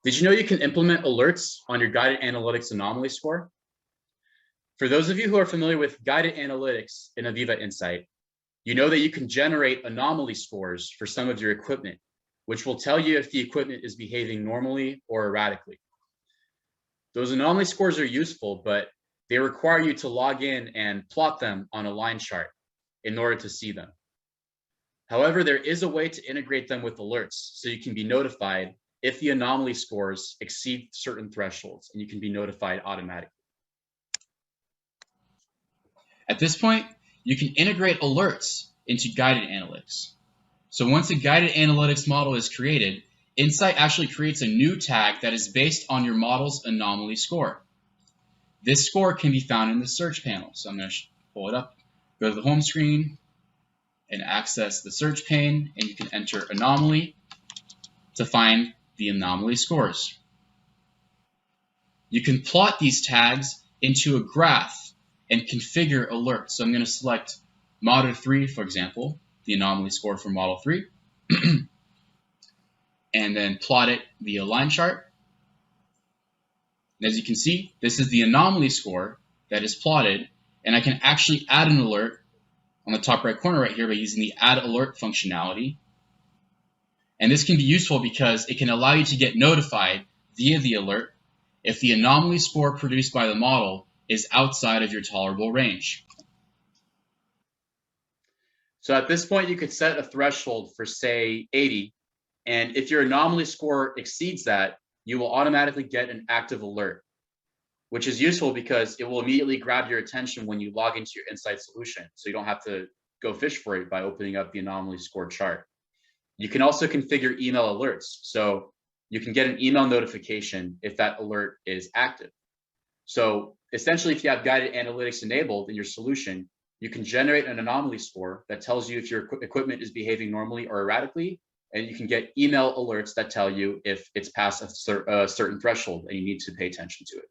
Did you know you can implement alerts on your guided analytics anomaly score? For those of you who are familiar with guided analytics in AVEVA Insight, you know that you can generate anomaly scores for some of your equipment, which will tell you if the equipment is behaving normally or erratically. Those anomaly scores are useful, but they require you to log in and plot them on a line chart in order to see them. However, there is a way to integrate them with alerts so you can be notified if the anomaly scores exceed certain thresholds, and you can be notified automatically. At this point, you can integrate alerts into guided analytics. So once a guided analytics model is created, Insight actually creates a new tag that is based on your model's anomaly score. This score can be found in the search panel. So I'm going to pull it up, go to the home screen, and access the search pane, and you can enter anomaly to find the anomaly scores. You can plot these tags into a graph and configure alerts. So I'm going to select Model 3, for example, the anomaly score for Model 3, and then plot it via line chart. And as you can see, this is the anomaly score that is plotted, and I can actually add an alert on the top right corner right here by using the add alert functionality. And this can be useful because it can allow you to get notified via the alert if the anomaly score produced by the model is outside of your tolerable range. So at this point, you could set a threshold for, say, 80. And if your anomaly score exceeds that, you will automatically get an active alert, which is useful because it will immediately grab your attention when you log into your Insight solution. So you don't have to go fish for it by opening up the anomaly score chart. You can also configure email alerts. So you can get an email notification if that alert is active. So essentially, if you have guided analytics enabled in your solution, you can generate an anomaly score that tells you if your equipment is behaving normally or erratically, and you can get email alerts that tell you if it's past a certain threshold and you need to pay attention to it.